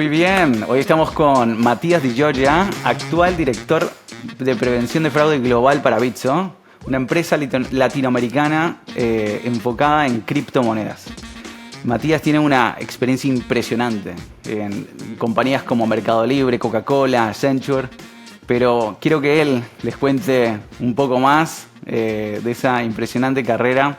Muy bien, hoy estamos con Matías Di Giorgia, actual director de prevención de fraude global para Bitso, una empresa latinoamericana enfocada en criptomonedas. Matías tiene una experiencia impresionante en compañías como Mercado Libre, Coca-Cola, Accenture, pero quiero que él les cuente un poco más de esa impresionante carrera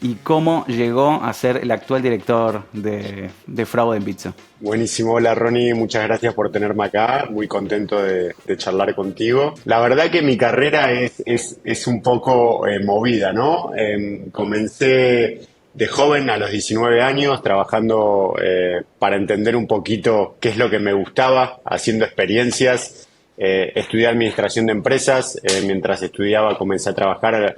y cómo llegó a ser el actual director de fraude en Bitso. Buenísimo, hola Ronnie, muchas gracias por tenerme acá, muy contento de charlar contigo. La verdad que mi carrera es un poco movida, ¿no? Comencé de joven, a los 19 años, trabajando para entender un poquito qué es lo que me gustaba, haciendo experiencias. Estudié administración de empresas, mientras estudiaba comencé a trabajar,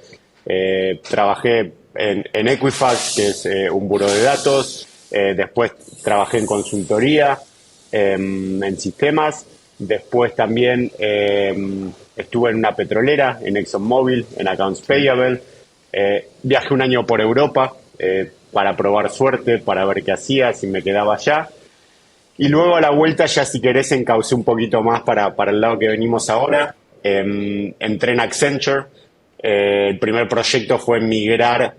trabajé en Equifax, que es un buró de datos. Después trabajé en consultoría, en sistemas. Después también estuve en una petrolera, en ExxonMobil, en Accounts Payable. Viajé un año por Europa para probar suerte, para ver qué hacía, si me quedaba allá. Y luego a la vuelta ya, si querés, encaucé un poquito más para el lado que venimos ahora. Entré en Accenture. El primer proyecto fue migrar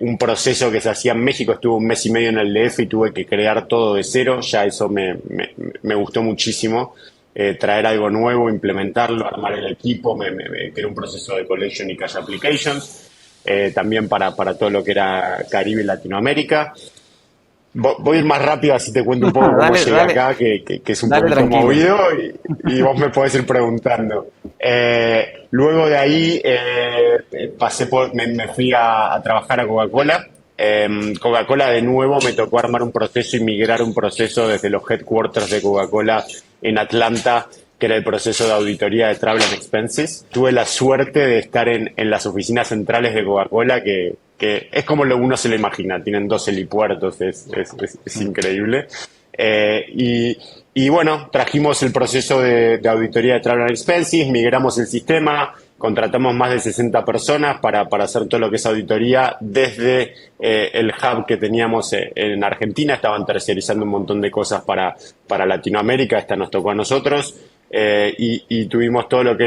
un proceso que se hacía en México. Estuve un mes y medio en el DF y tuve que crear todo de cero. Ya eso me gustó muchísimo. Traer algo nuevo, implementarlo, armar el equipo. Me creé un proceso de collection y cash applications. También para todo lo que era Caribe y Latinoamérica. Voy a ir más rápido, así te cuento un poco cómo llegué acá, que es un poquito tranquilo. movido y vos me podés ir preguntando. Luego de ahí me fui a trabajar a Coca-Cola. Coca-Cola de nuevo me tocó armar un proceso y migrar un proceso desde los headquarters de Coca-Cola en Atlanta, que era el proceso de auditoría de Travel and Expenses. Tuve la suerte de estar en las oficinas centrales de Coca-Cola, que es como uno se lo imagina, tienen 2 helipuertos, es increíble. Y bueno, trajimos el proceso de auditoría de Travel and Expenses, migramos el sistema, contratamos más de 60 personas para hacer todo lo que es auditoría desde el hub que teníamos en Argentina. Estaban tercerizando un montón de cosas para Latinoamérica, esta nos tocó a nosotros, y tuvimos todo lo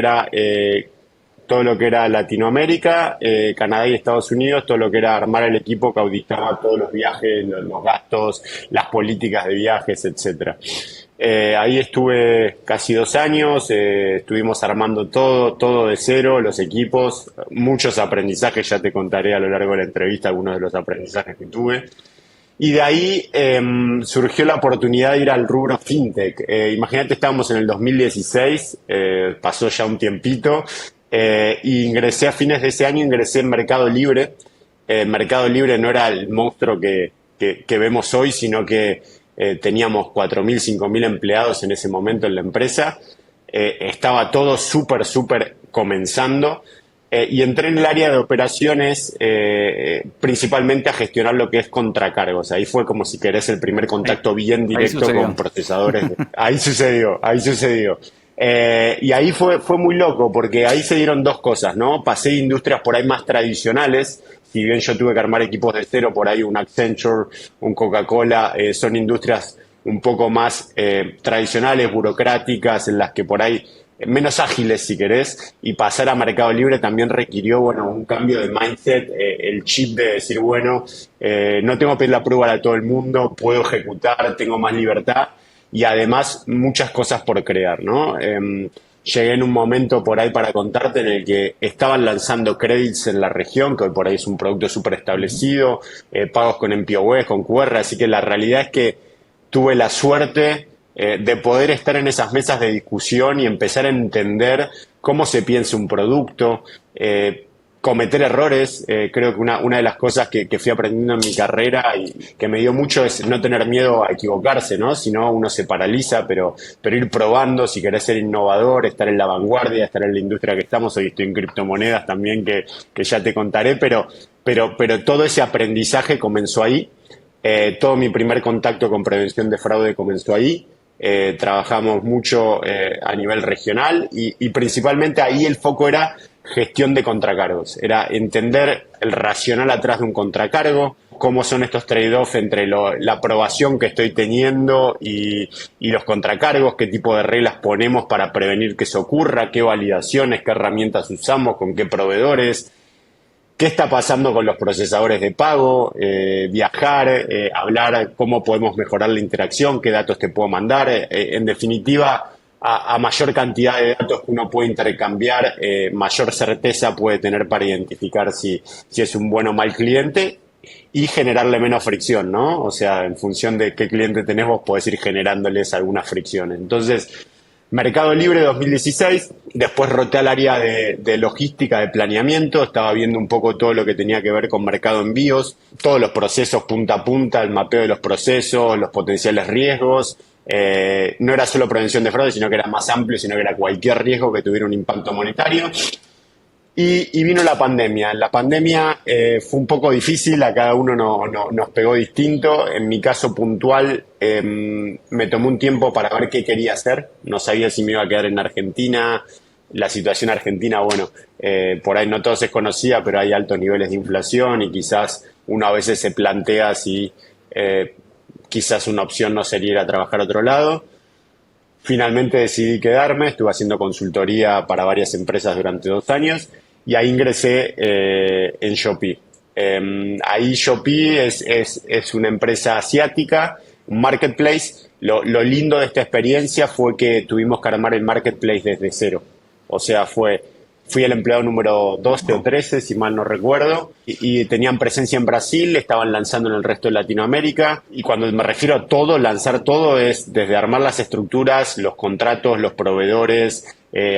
que era Latinoamérica, Canadá y Estados Unidos, todo lo que era armar el equipo que auditaba todos los viajes, los gastos, las políticas de viajes, etcétera. Ahí estuve casi 2 años, estuvimos armando todo de cero, los equipos, muchos aprendizajes, ya te contaré a lo largo de la entrevista algunos de los aprendizajes que tuve. Y de ahí surgió la oportunidad de ir al rubro fintech. Imagínate, estábamos en el 2016, pasó ya un tiempito, y ingresé a fines de ese año, ingresé en Mercado Libre. Mercado Libre no era el monstruo que vemos hoy, sino que teníamos 4.000, 5.000 empleados en ese momento en la empresa. Estaba todo súper comenzando. Y entré en el área de operaciones, principalmente a gestionar lo que es contracargos. Ahí fue, como si querés, el primer contacto bien directo con procesadores. Ahí sucedió. Y ahí fue muy loco, porque ahí se dieron 2 cosas, ¿no? Pasé de industrias por ahí más tradicionales. Si bien yo tuve que armar equipos de cero, por ahí un Accenture, un Coca-Cola, son industrias un poco más tradicionales, burocráticas, en las que por ahí menos ágiles, si querés, y pasar a Mercado Libre también requirió, un cambio de mindset, el chip de decir, no tengo que pedir la prueba a todo el mundo, puedo ejecutar, tengo más libertad y además muchas cosas por crear, ¿no? Llegué en un momento por ahí, para contarte, en el que estaban lanzando credits en la región, que hoy por ahí es un producto súper establecido, pagos con MPOS, con QR, así que la realidad es que tuve la suerte de poder estar en esas mesas de discusión y empezar a entender cómo se piensa un producto, cometer errores. Creo que una de las cosas que fui aprendiendo en mi carrera y que me dio mucho es no tener miedo a equivocarse, ¿no? Si no, uno se paraliza, pero ir probando, si querés ser innovador, estar en la vanguardia, estar en la industria que estamos. Hoy estoy en criptomonedas también, que ya te contaré, pero todo ese aprendizaje comenzó ahí. Todo mi primer contacto con prevención de fraude comenzó ahí. Trabajamos mucho a nivel regional y principalmente ahí el foco era gestión de contracargos. Era entender el racional atrás de un contracargo, cómo son estos trade-off entre la aprobación que estoy teniendo y los contracargos, qué tipo de reglas ponemos para prevenir que eso ocurra, qué validaciones, qué herramientas usamos, con qué proveedores. ¿Qué está pasando con los procesadores de pago? Viajar, hablar cómo podemos mejorar la interacción, qué datos te puedo mandar. En definitiva, a mayor cantidad de datos que uno puede intercambiar, mayor certeza puede tener para identificar si es un buen o mal cliente y generarle menos fricción, ¿no? O sea, en función de qué cliente tenés, vos podés ir generándoles algunas fricciones. Entonces, Mercado Libre 2016, después roté al área de logística, de planeamiento, estaba viendo un poco todo lo que tenía que ver con mercado envíos, todos los procesos punta a punta, el mapeo de los procesos, los potenciales riesgos. No era solo prevención de fraude, sino que era más amplio, sino que era cualquier riesgo que tuviera un impacto monetario. Y vino la pandemia. La pandemia fue un poco difícil, a cada uno nos pegó distinto. En mi caso puntual, me tomó un tiempo para ver qué quería hacer. No sabía si me iba a quedar en Argentina. La situación argentina, bueno, por ahí no todo se conocía, pero hay altos niveles de inflación y quizás uno a veces se plantea si quizás una opción no sería ir a trabajar a otro lado. Finalmente decidí quedarme, estuve haciendo consultoría para varias empresas durante 2 años y ahí ingresé en Shopee. Ahí Shopee es una empresa asiática, un marketplace. Lo lindo de esta experiencia fue que tuvimos que armar el marketplace desde cero. O sea, fui el empleado número 12 o 13, si mal no recuerdo, y tenían presencia en Brasil, estaban lanzando en el resto de Latinoamérica, y cuando me refiero a todo, lanzar todo es desde armar las estructuras, los contratos, los proveedores,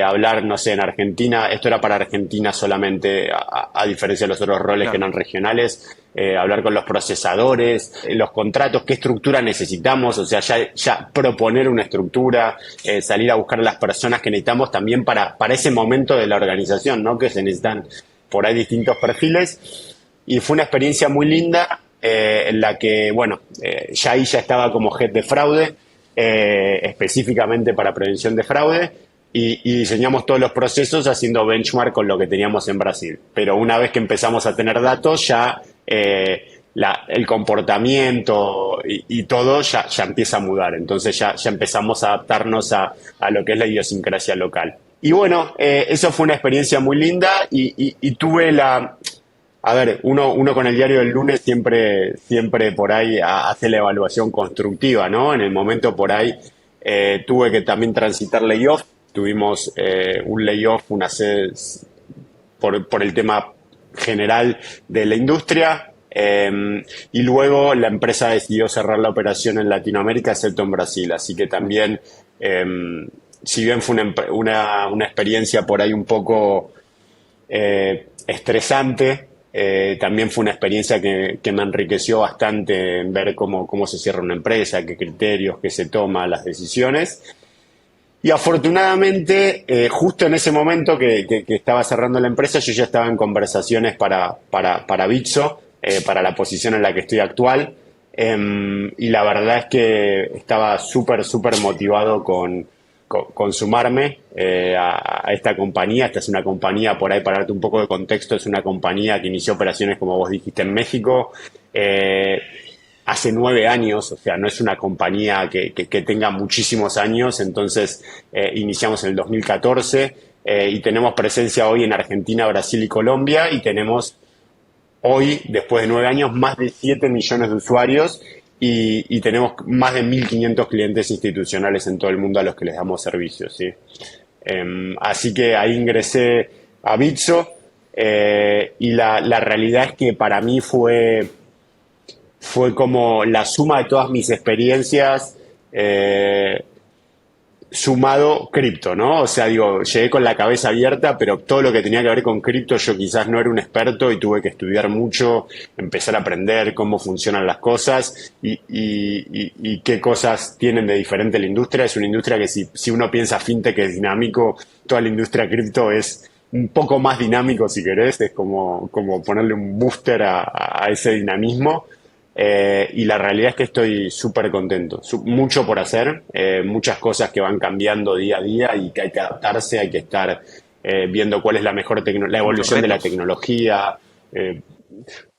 hablar, no sé, en Argentina, esto era para Argentina solamente, a diferencia de los otros roles Claro. que eran regionales, hablar con los procesadores, los contratos, qué estructura necesitamos, o sea, ya proponer una estructura, salir a buscar a las personas que necesitamos también para ese momento de la organización, ¿no? Que se necesitan por ahí distintos perfiles. Y fue una experiencia muy linda en la que, bueno, ya estaba como head de fraude, específicamente para prevención de fraude. Y diseñamos todos los procesos haciendo benchmark con lo que teníamos en Brasil. Pero una vez que empezamos a tener datos, ya el comportamiento y todo ya empieza a mudar. Entonces ya empezamos a adaptarnos a lo que es la idiosincrasia local. Y bueno, eso fue una experiencia muy linda y tuve la... A ver, uno con el diario del lunes siempre por ahí hace la evaluación constructiva, ¿no? En el momento por ahí tuve que también transitar layoff. Tuvimos un layoff, por el tema general de la industria, y luego la empresa decidió cerrar la operación en Latinoamérica, excepto en Brasil. Así que también, si bien fue una experiencia por ahí un poco estresante, también fue una experiencia que me enriqueció bastante en ver cómo se cierra una empresa, qué criterios, qué se toma, las decisiones. Y afortunadamente, justo en ese momento que estaba cerrando la empresa, yo ya estaba en conversaciones para Bitso, para la posición en la que estoy actual. Y la verdad es que estaba súper motivado con sumarme a esta compañía. Esta es una compañía, por ahí para darte un poco de contexto, es una compañía que inició operaciones, como vos dijiste, en México. Hace 9 años, o sea, no es una compañía que tenga muchísimos años, entonces iniciamos en el 2014 y tenemos presencia hoy en Argentina, Brasil y Colombia, y tenemos hoy, después de 9 años, más de 7 millones de usuarios y tenemos más de 1.500 clientes institucionales en todo el mundo a los que les damos servicios, ¿sí? Así que ahí ingresé a Bitso y la realidad es que para mí fue como la suma de todas mis experiencias sumado cripto, ¿no? O sea, digo, llegué con la cabeza abierta, pero todo lo que tenía que ver con cripto yo quizás no era un experto y tuve que estudiar mucho, empezar a aprender cómo funcionan las cosas y qué cosas tienen de diferente la industria. Es una industria que si uno piensa fintech que es dinámico, toda la industria cripto es un poco más dinámico si querés, es como ponerle un booster a ese dinamismo. Y la realidad es que estoy súper contento, mucho por hacer, muchas cosas que van cambiando día a día y que hay que adaptarse, hay que estar viendo cuál es la mejor la Muchos evolución de la retos. tecnología,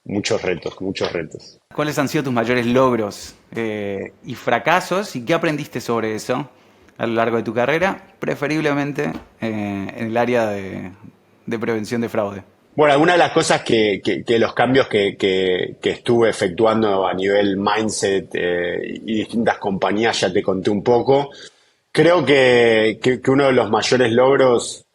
muchos retos, muchos retos. ¿Cuáles han sido tus mayores logros y fracasos y qué aprendiste sobre eso a lo largo de tu carrera, preferiblemente en el área de prevención de fraude? Bueno, algunas de las cosas que los cambios que estuve efectuando a nivel mindset y distintas compañías ya te conté un poco. Creo que uno de los mayores logros,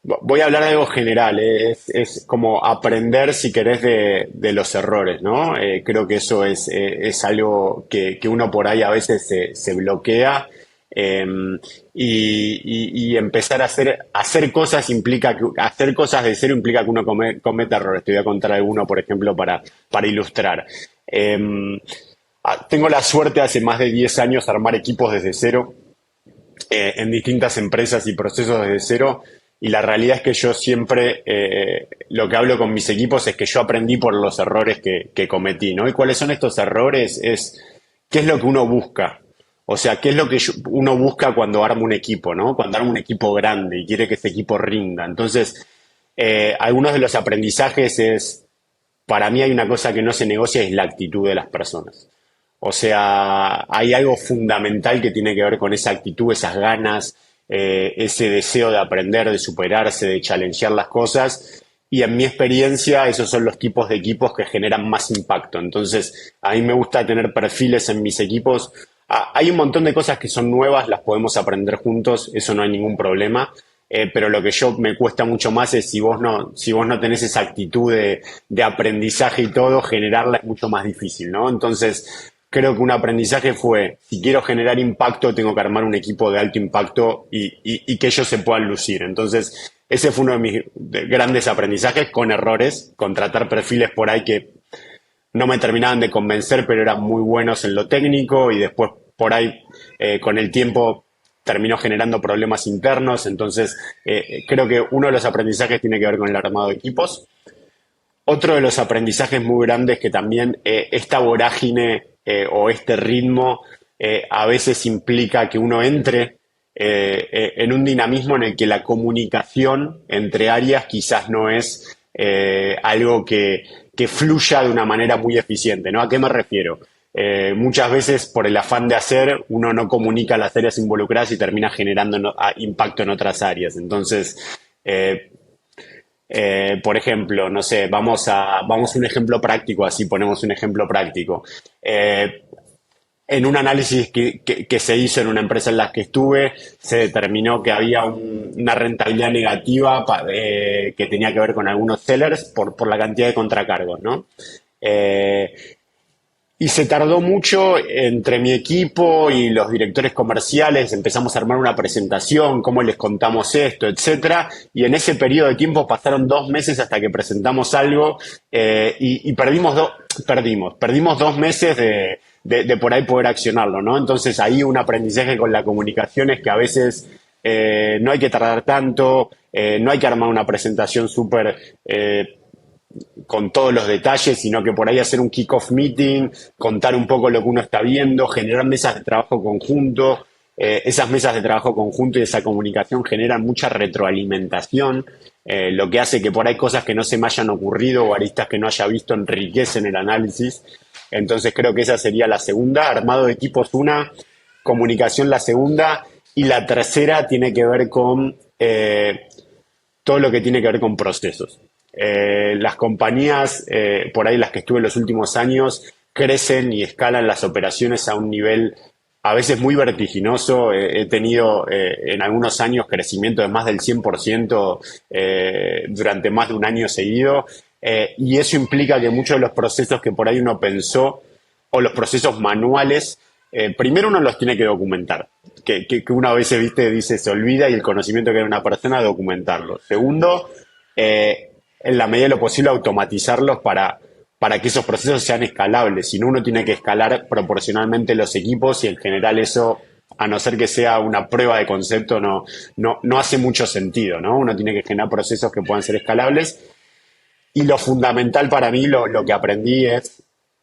voy a hablar de algo general, es como aprender, si querés, de los errores, ¿no? Creo que eso es algo que uno por ahí a veces se bloquea. eh, y empezar a hacer cosas implica hacer cosas de cero implica que uno cometa errores. Te voy a contar alguno, por ejemplo, para ilustrar. Tengo la suerte hace más de 10 años de armar equipos desde cero en distintas empresas y procesos desde cero. Y la realidad es que yo siempre lo que hablo con mis equipos es que yo aprendí por los errores que cometí, ¿no? ¿Y cuáles son estos errores? ¿Qué es lo que uno busca? O sea, ¿qué es lo que uno busca cuando arma un equipo, ¿no? Cuando arma un equipo grande y quiere que ese equipo rinda. Entonces, algunos de los aprendizajes para mí hay una cosa que no se negocia, es la actitud de las personas. O sea, hay algo fundamental que tiene que ver con esa actitud, esas ganas, ese deseo de aprender, de superarse, de challengear las cosas. Y en mi experiencia, esos son los tipos de equipos que generan más impacto. Entonces, a mí me gusta tener perfiles en mis equipos. Hay un montón de cosas que son nuevas, las podemos aprender juntos, eso no hay ningún problema. Pero lo que yo me cuesta mucho más es si vos no tenés esa actitud de aprendizaje y todo, generarla es mucho más difícil, ¿no? Entonces, creo que un aprendizaje fue, si quiero generar impacto, tengo que armar un equipo de alto impacto y que ellos se puedan lucir. Entonces, ese fue uno de mis grandes aprendizajes, con errores, contratar perfiles por ahí que no me terminaban de convencer, pero eran muy buenos en lo técnico y después por ahí con el tiempo terminó generando problemas internos. Entonces, creo que uno de los aprendizajes tiene que ver con el armado de equipos. Otro de los aprendizajes muy grandes que también esta vorágine o este ritmo a veces implica que uno entre en un dinamismo en el que la comunicación entre áreas quizás no es algo que fluya de una manera muy eficiente, ¿no? ¿A qué me refiero? Muchas veces por el afán de hacer uno no comunica las áreas involucradas y termina generando impacto en otras áreas. Entonces, eh, por ejemplo, no sé, vamos a un ejemplo práctico, así ponemos un ejemplo práctico. En un análisis que se hizo en una empresa en la que estuve, se determinó que había una rentabilidad negativa que tenía que ver con algunos sellers por la cantidad de contracargos, ¿no? Eh, y se tardó mucho entre mi equipo y los directores comerciales, empezamos a armar una presentación, cómo les contamos esto, etcétera, y en ese periodo de tiempo pasaron 2 meses hasta que presentamos algo y perdimos 2 meses de por ahí poder accionarlo, ¿no? Entonces ahí un aprendizaje con la comunicación es que a veces no hay que tardar tanto, no hay que armar una presentación súper con todos los detalles, sino que por ahí hacer un kick-off meeting, contar un poco lo que uno está viendo, generar mesas de trabajo conjunto. Esas mesas de trabajo conjunto y esa comunicación generan mucha retroalimentación, lo que hace que por ahí cosas que no se me hayan ocurrido o aristas que no haya visto enriquecen el análisis. Entonces creo que esa sería la segunda, armado de equipos una, comunicación la segunda, y la tercera tiene que ver con todo lo que tiene que ver con procesos. Las compañías, por ahí las que estuve en los últimos años, crecen y escalan las operaciones a un nivel a veces muy vertiginoso. He tenido en algunos años crecimiento de más del 100% durante más de un año seguido. Y eso implica que muchos de los procesos que por ahí uno pensó, o los procesos manuales, primero uno los tiene que documentar. Que uno a veces, viste, dice, se olvida y el conocimiento que hay una persona, documentarlo. Segundo, en la medida de lo posible automatizarlos para que esos procesos sean escalables. Si no, uno tiene que escalar proporcionalmente los equipos y en general eso, a no ser que sea una prueba de concepto, no hace mucho sentido, ¿no? Uno tiene que generar procesos que puedan ser escalables. Y lo fundamental para mí, lo que aprendí es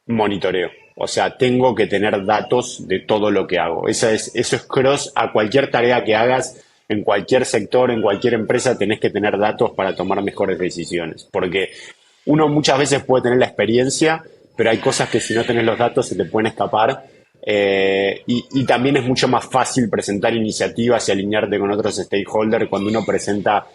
monitoreo. O sea, tengo que tener datos de todo lo que hago. Eso es cross a cualquier tarea que hagas, en cualquier sector, en cualquier empresa, tenés que tener datos para tomar mejores decisiones. Porque uno muchas veces puede tener la experiencia, pero hay cosas que si no tenés los datos se te pueden escapar. Y también es mucho más fácil presentar iniciativas y alinearte con otros stakeholders cuando uno presenta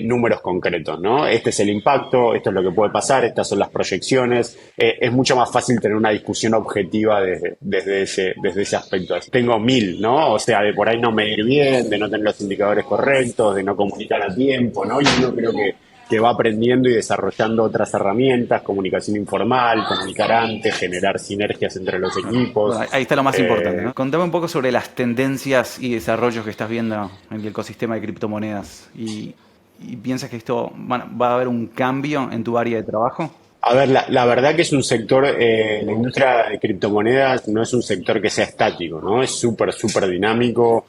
números concretos, ¿no? Este es el impacto, esto es lo que puede pasar, estas son las proyecciones. Es mucho más fácil tener una discusión objetiva desde ese aspecto. Tengo 1000, ¿no? O sea, de por ahí no medir bien, de no tener los indicadores correctos, de no comunicar a tiempo, ¿no? Y uno creo que va aprendiendo y desarrollando otras herramientas, comunicación informal, comunicar antes, generar sinergias entre los equipos. Bueno, ahí está lo más importante, Eh, ¿no? Contame un poco sobre las tendencias y desarrollos que estás viendo en el ecosistema de criptomonedas. ¿Y piensas que esto va a haber un cambio en tu área de trabajo? A ver, la verdad que es un sector, la industria de criptomonedas no es un sector que sea estático, ¿no? Es súper, súper dinámico,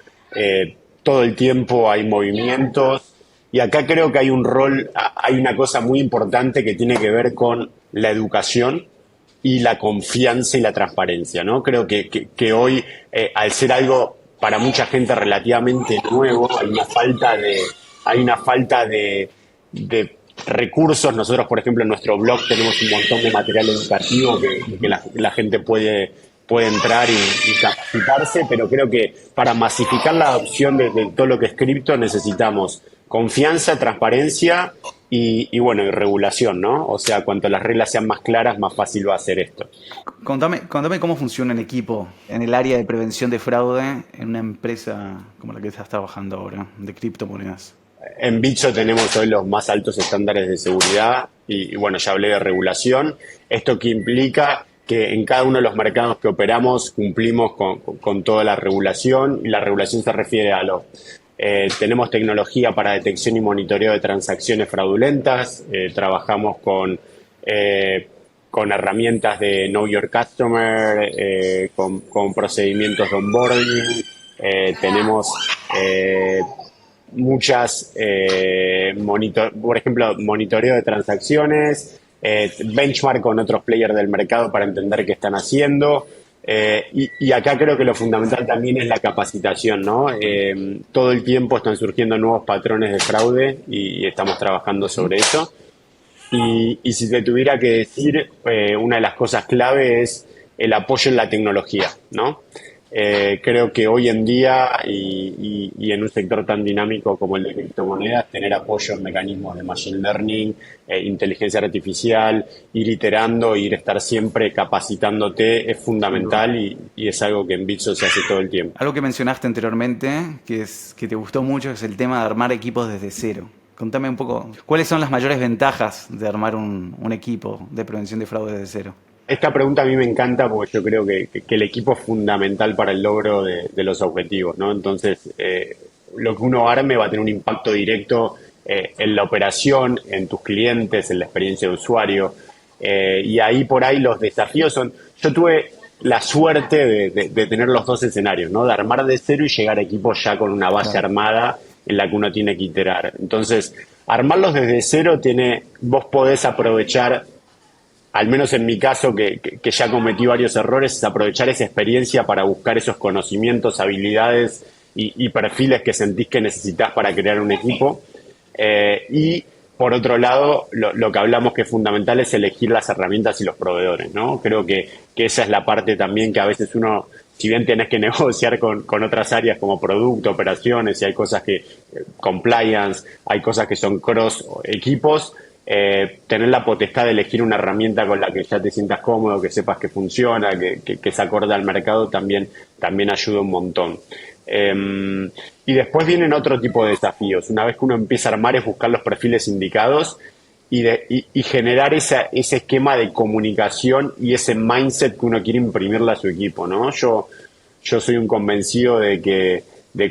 todo el tiempo hay movimientos y acá creo que hay un rol, hay una cosa muy importante que tiene que ver con la educación y la confianza y la transparencia, ¿no? Creo que hoy, al ser algo para mucha gente relativamente nuevo, hay una falta de recursos. Nosotros, por ejemplo, en nuestro blog tenemos un montón de material educativo que la gente puede entrar y capacitarse, pero creo que para masificar la adopción de todo lo que es cripto necesitamos confianza, transparencia y bueno, y regulación, ¿no? O sea, cuanto las reglas sean más claras, más fácil va a ser esto. Contame cómo funciona en equipo en el área de prevención de fraude en una empresa como la que estás trabajando ahora, de criptomonedas. En Bitso tenemos hoy los más altos estándares de seguridad y bueno, ya hablé de regulación. Esto que implica que en cada uno de los mercados que operamos cumplimos con toda la regulación y la regulación se refiere a tenemos tecnología para detección y monitoreo de transacciones fraudulentas, trabajamos con herramientas de Know Your Customer, con procedimientos de onboarding, tenemos muchas, por ejemplo, monitoreo de transacciones, benchmark con otros players del mercado para entender qué están haciendo. Y acá creo que lo fundamental también es la capacitación, ¿no? Todo el tiempo están surgiendo nuevos patrones de fraude y estamos trabajando sobre eso. Y si te tuviera que decir, una de las cosas clave es el apoyo en la tecnología, ¿no? Creo que hoy en día y en un sector tan dinámico como el de criptomonedas, tener apoyo en mecanismos de machine learning, inteligencia artificial, ir iterando, estar siempre capacitándote es fundamental y es algo que en Bitso se hace todo el tiempo. Algo que mencionaste anteriormente, que te gustó mucho, es el tema de armar equipos desde cero. Contame un poco, ¿cuáles son las mayores ventajas de armar un equipo de prevención de fraude desde cero? Esta pregunta a mí me encanta porque yo creo que el equipo es fundamental para el logro de los objetivos, ¿no? Entonces, lo que uno arme va a tener un impacto directo en la operación, en tus clientes, en la experiencia de usuario. Y ahí por ahí los desafíos son... Yo tuve la suerte de tener los dos escenarios, ¿no? De armar de cero y llegar a equipos ya con una base armada en la que uno tiene que iterar. Entonces, armarlos desde cero vos podés aprovechar, al menos en mi caso, que ya cometí varios errores, es aprovechar esa experiencia para buscar esos conocimientos, habilidades y perfiles que sentís que necesitas para crear un equipo. Y por otro lado, lo que hablamos que es fundamental es elegir las herramientas y los proveedores, ¿no? Creo que esa es la parte también que a veces uno, si bien tienes que negociar con otras áreas como producto, operaciones, y hay cosas compliance, hay cosas que son cross equipos, tener la potestad de elegir una herramienta con la que ya te sientas cómodo, que sepas que funciona, que se acorde al mercado, también ayuda un montón. Y después vienen otro tipo de desafíos. Una vez que uno empieza a armar es buscar los perfiles indicados y generar ese esquema de comunicación y ese mindset que uno quiere imprimirle a su equipo, ¿no? Yo soy un convencido de que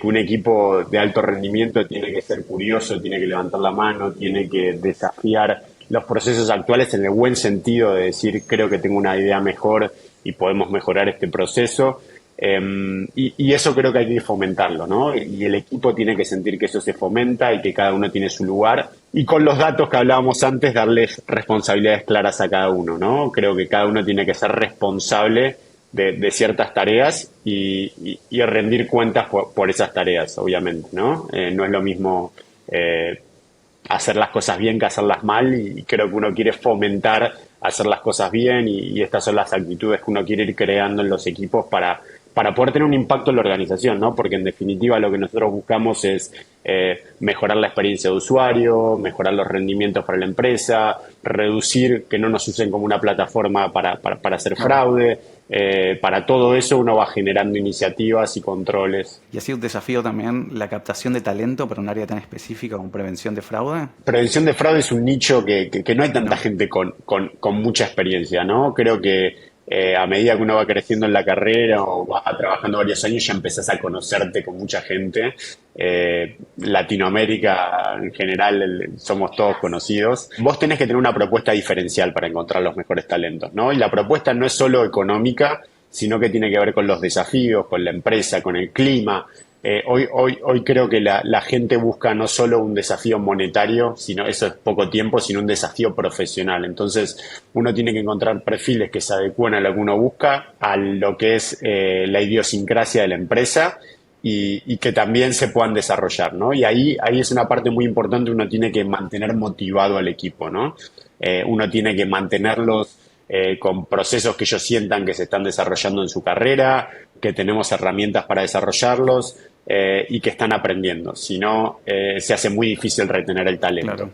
un equipo de alto rendimiento tiene que ser curioso, tiene que levantar la mano, tiene que desafiar los procesos actuales en el buen sentido de decir, creo que tengo una idea mejor y podemos mejorar este proceso. Y eso creo que hay que fomentarlo, ¿no? Y el equipo tiene que sentir que eso se fomenta y que cada uno tiene su lugar. Y con los datos que hablábamos antes, darles responsabilidades claras a cada uno, ¿no? Creo que cada uno tiene que ser responsable de ciertas tareas y rendir cuentas por esas tareas, obviamente, ¿no? No es lo mismo hacer las cosas bien que hacerlas mal y creo que uno quiere fomentar hacer las cosas bien y estas son las actitudes que uno quiere ir creando en los equipos para poder tener un impacto en la organización, ¿no? Porque en definitiva lo que nosotros buscamos es mejorar la experiencia de usuario, mejorar los rendimientos para la empresa, reducir que no nos usen como una plataforma para hacer fraude. Para todo eso uno va generando iniciativas y controles. ¿Y ha sido un desafío también la captación de talento para un área tan específica como prevención de fraude? Prevención de fraude es un nicho que no hay tanta gente con mucha experiencia, ¿no? Creo que a medida que uno va creciendo en la carrera o va trabajando varios años, ya empezás a conocerte con mucha gente. Latinoamérica en general somos todos conocidos. Vos tenés que tener una propuesta diferencial para encontrar los mejores talentos, ¿no? Y la propuesta no es solo económica, sino que tiene que ver con los desafíos, con la empresa, con el clima. Hoy creo que la gente busca no solo un desafío monetario, sino eso es poco tiempo, sino un desafío profesional. Entonces, uno tiene que encontrar perfiles que se adecúen a lo que uno busca, a lo que es la idiosincrasia de la empresa y que también se puedan desarrollar, ¿no? Y ahí es una parte muy importante, uno tiene que mantener motivado al equipo, ¿no? Uno tiene que mantenerlos con procesos que ellos sientan que se están desarrollando en su carrera, que tenemos herramientas para desarrollarlos y que están aprendiendo. Si no, se hace muy difícil retener el talento. Claro.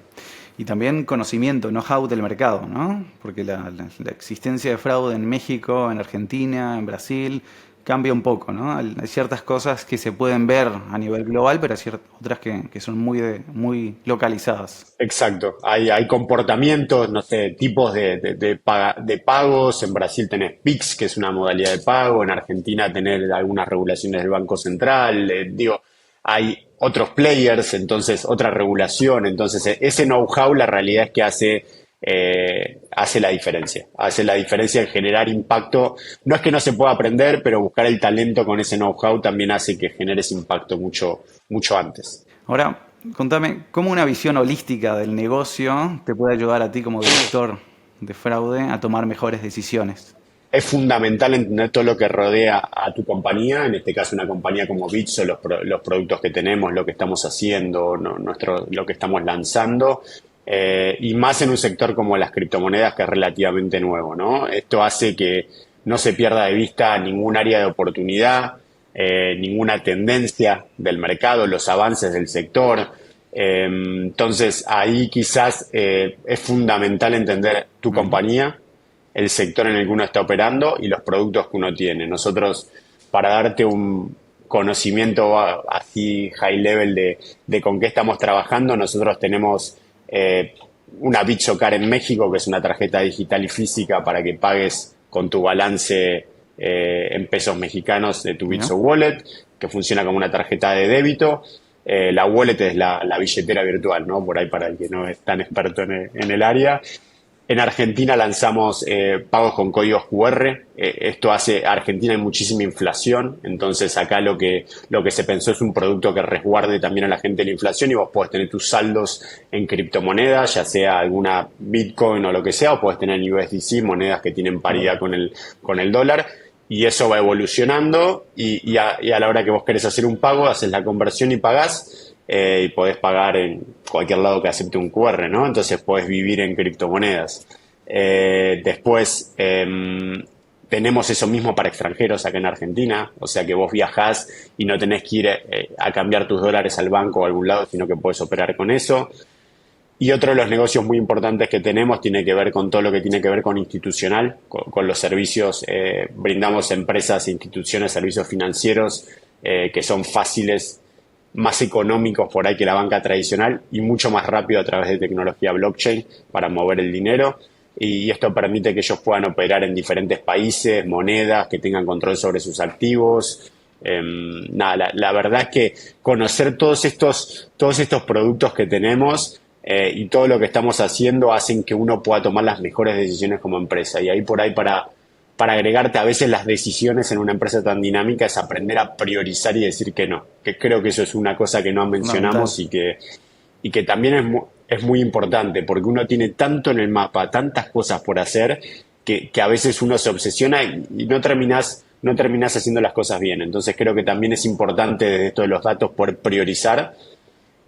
Y también conocimiento, know-how del mercado, ¿no? Porque la existencia de fraude en México, en Argentina, en Brasil, cambia un poco, ¿no? Hay ciertas cosas que se pueden ver a nivel global, pero hay otras que son muy localizadas. Exacto. Hay comportamientos, no sé, tipos de pagos. En Brasil tenés Pix, que es una modalidad de pago. En Argentina tenés algunas regulaciones del Banco Central. Hay otros players, entonces otra regulación. Entonces, ese know-how, la realidad es que hace la diferencia. Hace la diferencia en generar impacto. No es que no se pueda aprender, pero buscar el talento con ese know-how también hace que genere ese impacto mucho antes. Ahora, contame, ¿cómo una visión holística del negocio te puede ayudar a ti como director de fraude a tomar mejores decisiones? Es fundamental entender todo lo que rodea a tu compañía, en este caso una compañía como Bitso, los productos que tenemos, lo que estamos haciendo, lo que estamos lanzando, y más en un sector como las criptomonedas que es relativamente nuevo, ¿no? Esto hace que no se pierda de vista ningún área de oportunidad, ninguna tendencia del mercado, los avances del sector. Entonces ahí quizás es fundamental entender tu compañía, el sector en el que uno está operando y los productos que uno tiene. Nosotros, para darte un conocimiento así high level de con qué estamos trabajando, nosotros tenemos una Bitso Card en México, que es una tarjeta digital y física para que pagues con tu balance en pesos mexicanos de tu Bitso Wallet, que funciona como una tarjeta de débito. La wallet es la billetera virtual, ¿no? Por ahí para el que no es tan experto en el área. En Argentina lanzamos pagos con códigos QR. Esto hace, Argentina hay muchísima inflación, entonces acá lo que se pensó es un producto que resguarde también a la gente de la inflación y vos podés tener tus saldos en criptomonedas, ya sea alguna Bitcoin o lo que sea, o podés tener en USDC, monedas que tienen paridad con el dólar. Y eso va evolucionando y a la hora que vos querés hacer un pago, haces la conversión y pagás. Y podés pagar en cualquier lado que acepte un QR, ¿no? Entonces podés vivir en criptomonedas. Después tenemos eso mismo para extranjeros acá en Argentina, o sea que vos viajás y no tenés que ir a cambiar tus dólares al banco o a algún lado, sino que podés operar con eso. Y otro de los negocios muy importantes que tenemos tiene que ver con todo lo que tiene que ver con institucional, con los servicios. Brindamos a empresas e instituciones servicios financieros que son fáciles, más económicos por ahí que la banca tradicional y mucho más rápido a través de tecnología blockchain para mover el dinero. Y esto permite que ellos puedan operar en diferentes países, monedas, que tengan control sobre sus activos. La verdad es que conocer todos estos productos que tenemos y todo lo que estamos haciendo hacen que uno pueda tomar las mejores decisiones como empresa. Y ahí por ahí para agregarte a veces las decisiones en una empresa tan dinámica es aprender a priorizar y decir que no. Que creo que eso es una cosa que no mencionamos y que también es muy importante porque uno tiene tanto en el mapa, tantas cosas por hacer que a veces uno se obsesiona y no terminás haciendo las cosas bien. Entonces creo que también es importante desde esto de los datos poder priorizar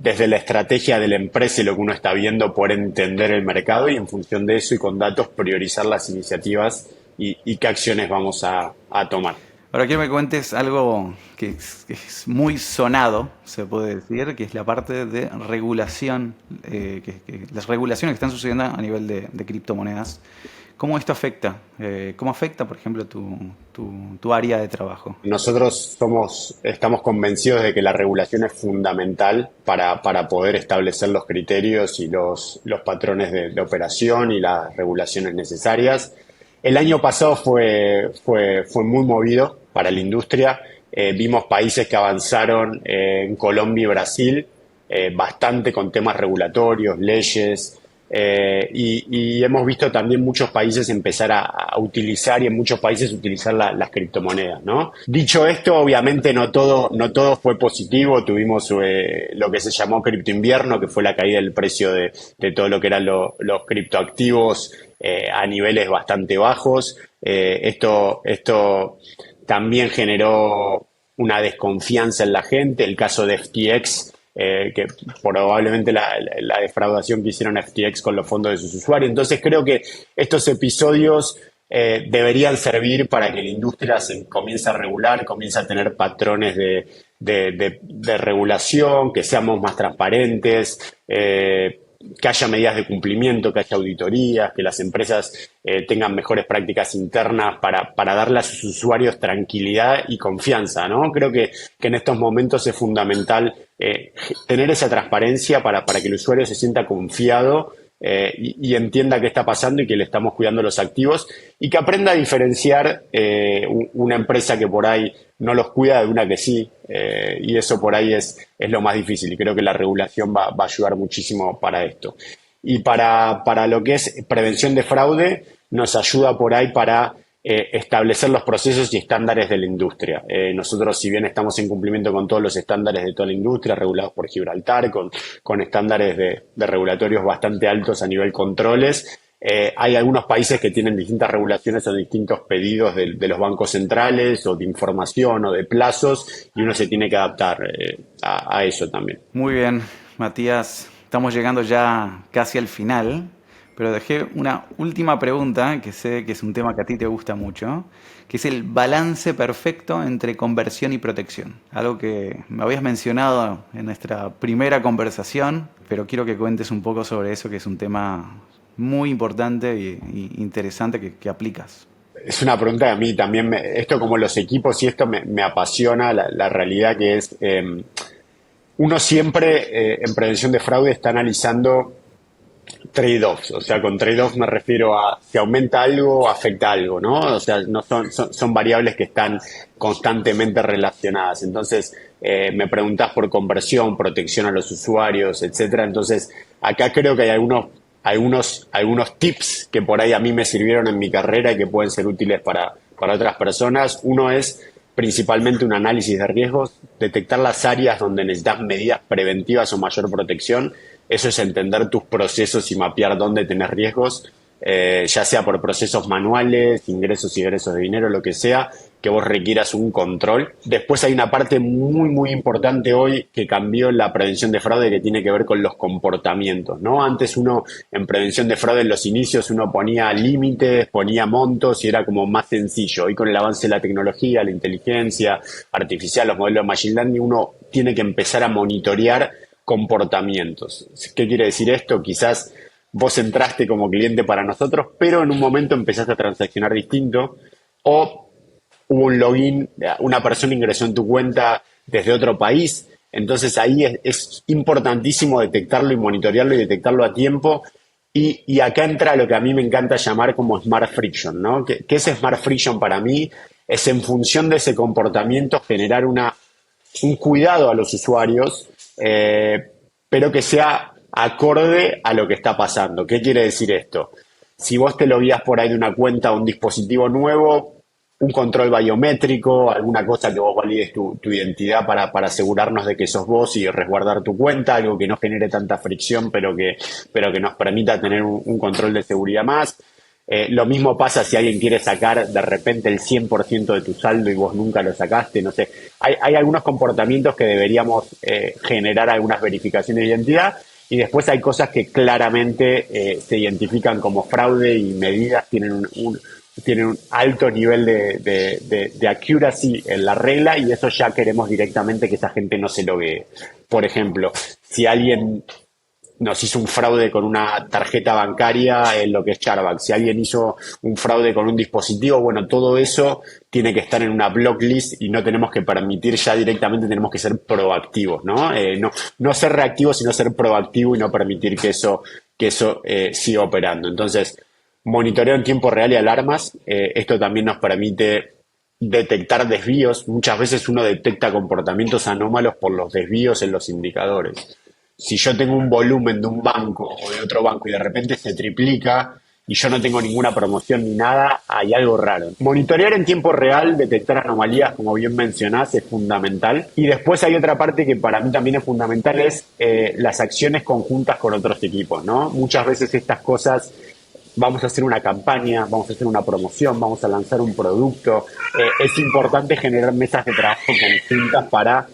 desde la estrategia de la empresa y lo que uno está viendo, poder entender el mercado y en función de eso y con datos priorizar las iniciativas y qué acciones vamos a tomar. Ahora quiero que me cuentes algo que es muy sonado, se puede decir, que es la parte de regulación, las regulaciones que están sucediendo a nivel de criptomonedas. ¿Cómo esto afecta? ¿Cómo afecta, por ejemplo, tu área de trabajo? Nosotros estamos convencidos de que la regulación es fundamental para poder establecer los criterios y los patrones de operación y las regulaciones necesarias. El año pasado fue muy movido para la industria. Vimos países que avanzaron en Colombia y Brasil bastante con temas regulatorios, leyes. Y hemos visto también muchos países empezar a utilizar y en muchos países utilizar las criptomonedas, ¿no? Dicho esto, obviamente no todo fue positivo. Tuvimos lo que se llamó cripto invierno, que fue la caída del precio de todo lo que eran los criptoactivos a niveles bastante bajos. Esto también generó una desconfianza en la gente. El caso de FTX, que probablemente la defraudación que hicieron FTX con los fondos de sus usuarios. Entonces creo que estos episodios deberían servir para que la industria se comience a regular, comience a tener patrones de regulación, que seamos más transparentes, que haya medidas de cumplimiento, que haya auditorías, que las empresas tengan mejores prácticas internas para darle a sus usuarios tranquilidad y confianza, ¿no? Creo que en estos momentos es fundamental tener esa transparencia para que el usuario se sienta confiado y entienda qué está pasando y que le estamos cuidando los activos y que aprenda a diferenciar una empresa que por ahí no los cuida de una que sí, y eso por ahí es lo más difícil y creo que la regulación va a ayudar muchísimo para esto. Y para lo que es prevención de fraude, nos ayuda por ahí para establecer los procesos y estándares de la industria. Nosotros, si bien estamos en cumplimiento con todos los estándares de toda la industria, regulados por Gibraltar, con estándares de regulatorios bastante altos a nivel controles, hay algunos países que tienen distintas regulaciones o distintos pedidos de los bancos centrales o de información o de plazos y uno se tiene que adaptar a eso también. Muy bien, Matías, estamos llegando ya casi al final. Pero dejé una última pregunta, que sé que es un tema que a ti te gusta mucho, que es el balance perfecto entre conversión y protección. Algo que me habías mencionado en nuestra primera conversación, pero quiero que cuentes un poco sobre eso, que es un tema muy importante y interesante que aplicas. Es una pregunta que a mí también, esto como los equipos y esto me apasiona, la realidad que es, uno siempre en prevención de fraude está analizando trade-offs, o sea, con trade-offs me refiero a si aumenta algo o afecta algo, ¿no? O sea, no son variables que están constantemente relacionadas. Entonces, me preguntás por conversión, protección a los usuarios, etcétera. Entonces, acá creo que hay algunos tips que por ahí a mí me sirvieron en mi carrera y que pueden ser útiles para otras personas. Uno es principalmente un análisis de riesgos, detectar las áreas donde necesitas medidas preventivas o mayor protección. Eso es entender tus procesos y mapear dónde tenés riesgos, ya sea por procesos manuales, ingresos y egresos de dinero, lo que sea, que vos requieras un control. Después hay una parte muy, muy importante hoy que cambió en la prevención de fraude que tiene que ver con los comportamientos, ¿no? Antes uno, en prevención de fraude, en los inicios, uno ponía límites, ponía montos y era como más sencillo. Hoy con el avance de la tecnología, la inteligencia artificial, los modelos de machine learning, uno tiene que empezar a monitorear comportamientos. ¿Qué quiere decir esto? Quizás vos entraste como cliente para nosotros, pero en un momento empezaste a transaccionar distinto o hubo un login, una persona ingresó en tu cuenta desde otro país. Entonces ahí es importantísimo detectarlo y monitorearlo y detectarlo a tiempo. Y acá entra lo que a mí me encanta llamar como Smart Friction, ¿no? ¿Qué es Smart Friction para mí? Es en función de ese comportamiento generar un cuidado a los usuarios, pero que sea acorde a lo que está pasando. ¿Qué quiere decir esto? Si vos te lo guías por ahí de una cuenta o un dispositivo nuevo, un control biométrico, alguna cosa que vos valides tu identidad para asegurarnos de que sos vos y resguardar tu cuenta, algo que no genere tanta fricción, pero que nos permita tener un control de seguridad más. Lo mismo pasa si alguien quiere sacar de repente el 100% de tu saldo y vos nunca lo sacaste, no sé. Hay algunos comportamientos que deberíamos generar algunas verificaciones de identidad y después hay cosas que claramente se identifican como fraude y medidas tienen un alto nivel de accuracy en la regla y eso ya queremos directamente que esa gente no se loguee. Por ejemplo, si alguien nos hizo un fraude con una tarjeta bancaria en lo que es Charback. Si alguien hizo un fraude con un dispositivo, bueno, todo eso tiene que estar en una blocklist y no tenemos que permitir ya directamente, tenemos que ser proactivos, ¿no? No ser reactivos, sino ser proactivos y no permitir que eso siga operando. Entonces, monitoreo en tiempo real y alarmas. Esto también nos permite detectar desvíos. Muchas veces uno detecta comportamientos anómalos por los desvíos en los indicadores. Si yo tengo un volumen de un banco o de otro banco y de repente se triplica y yo no tengo ninguna promoción ni nada, hay algo raro. Monitorear en tiempo real, detectar anomalías, como bien mencionás, es fundamental. Y después hay otra parte que para mí también es fundamental, es las acciones conjuntas con otros equipos, ¿no? Muchas veces estas cosas, vamos a hacer una campaña, vamos a hacer una promoción, vamos a lanzar un producto. Es importante generar mesas de trabajo conjuntas para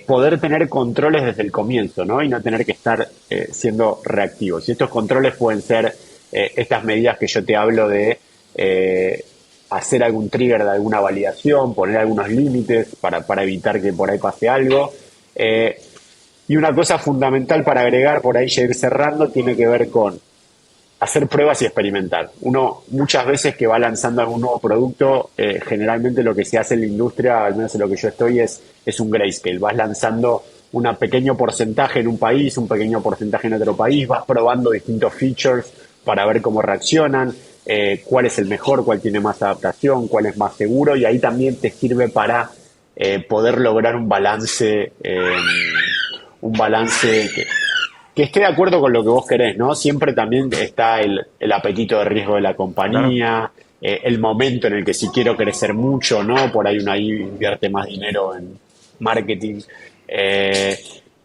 poder tener controles desde el comienzo, ¿no? Y no tener que estar siendo reactivos. Y estos controles pueden ser estas medidas que yo te hablo de hacer algún trigger de alguna validación, poner algunos límites para evitar que por ahí pase algo. Y una cosa fundamental para agregar, por ahí ya ir cerrando, tiene que ver con hacer pruebas y experimentar. Uno muchas veces que va lanzando algún nuevo producto, generalmente lo que se hace en la industria, al menos en lo que yo estoy, es un grayscale. Vas lanzando un pequeño porcentaje en un país, un pequeño porcentaje en otro país, vas probando distintos features para ver cómo reaccionan, cuál es el mejor, cuál tiene más adaptación, cuál es más seguro, y ahí también te sirve para poder lograr un balance que esté de acuerdo con lo que vos querés, ¿no? Siempre también está el apetito de riesgo de la Claro. compañía, el momento en el que si quiero crecer mucho, ¿no? Por ahí uno ahí invierte más dinero en marketing.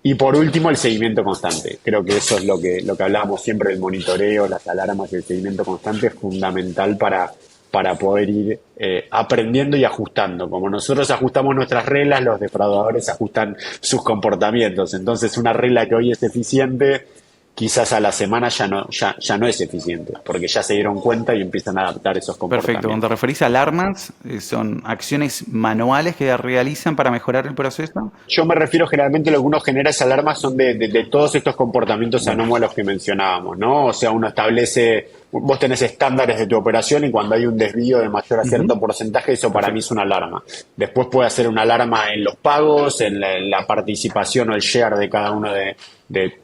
Y por último, el seguimiento constante. Creo que eso es lo que hablábamos siempre del monitoreo, las alarmas y el seguimiento constante es fundamental para poder ir aprendiendo y ajustando. Como nosotros ajustamos nuestras reglas, los defraudadores ajustan sus comportamientos. Entonces, una regla que hoy es eficiente, quizás a la semana ya no es eficiente, porque ya se dieron cuenta y empiezan a adaptar esos Perfecto. Cuando comportamientos. te referís a alarmas, ¿son acciones manuales que realizan para mejorar el proceso? Yo me refiero generalmente a lo que uno genera esa alarma son de todos estos comportamientos Bien. anómalos que mencionábamos, ¿no? O sea, uno establece, vos tenés estándares de tu operación y cuando hay un desvío de mayor a Ujú. cierto porcentaje, eso para mí Perfecto. es una alarma. Después puede hacer una alarma en los pagos, en la participación o el share de cada uno de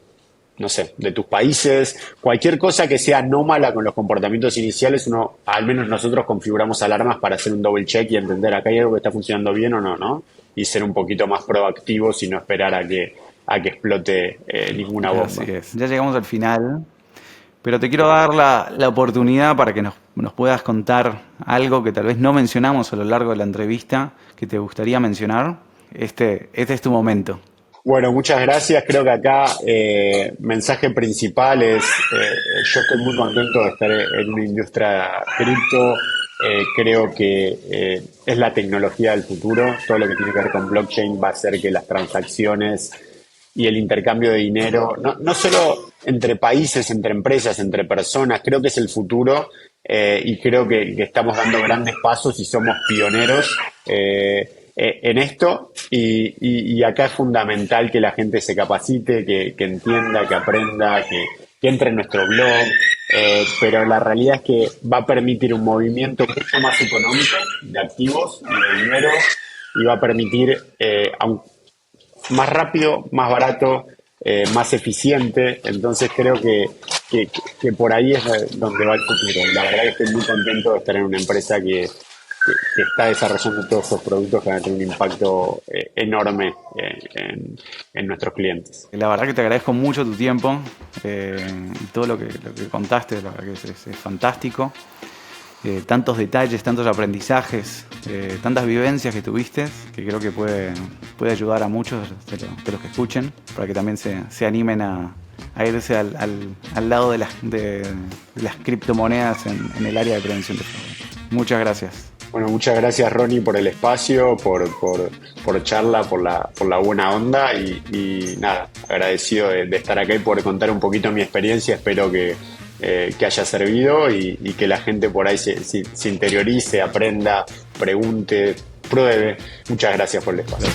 no sé, de tus países, cualquier cosa que sea anómala con los comportamientos iniciales, uno, al menos nosotros configuramos alarmas para hacer un double check y entender acá hay algo que está funcionando bien o no, ¿no? Y ser un poquito más proactivos y no esperar a que explote ninguna Así bomba. es. Ya llegamos al final, pero te quiero dar la oportunidad para que nos puedas contar algo que tal vez no mencionamos a lo largo de la entrevista que te gustaría mencionar. Este es tu momento. Bueno, muchas gracias. Creo que acá mensaje principal es, yo estoy muy contento de estar en una industria cripto. Creo que es la tecnología del futuro. Todo lo que tiene que ver con blockchain va a hacer que las transacciones y el intercambio de dinero, no solo entre países, entre empresas, entre personas, creo que es el futuro y creo que estamos dando grandes pasos y somos pioneros en esto y acá es fundamental que la gente se capacite, que entienda, que aprenda, que entre en nuestro blog, pero la realidad es que va a permitir un movimiento mucho más económico de activos y de dinero y va a permitir más rápido, más barato, más eficiente. Entonces creo que por ahí es donde va el futuro. La verdad que estoy muy contento de estar en una empresa que está desarrollando todos esos productos que van a tener un impacto enorme en nuestros clientes. La verdad que te agradezco mucho tu tiempo y todo lo que contaste, la verdad que es fantástico. Tantos detalles, tantos aprendizajes, tantas vivencias que tuviste, que creo que puede ayudar a muchos de los que escuchen, para que también se animen a irse al lado de las criptomonedas en el área de prevención de fraude. Muchas gracias. Bueno, muchas gracias Ronnie por el espacio, por charla, por la buena onda y nada, agradecido de estar acá y poder contar un poquito mi experiencia. Espero que haya servido y que la gente por ahí se interiorice, aprenda, pregunte, pruebe. Muchas gracias por el espacio.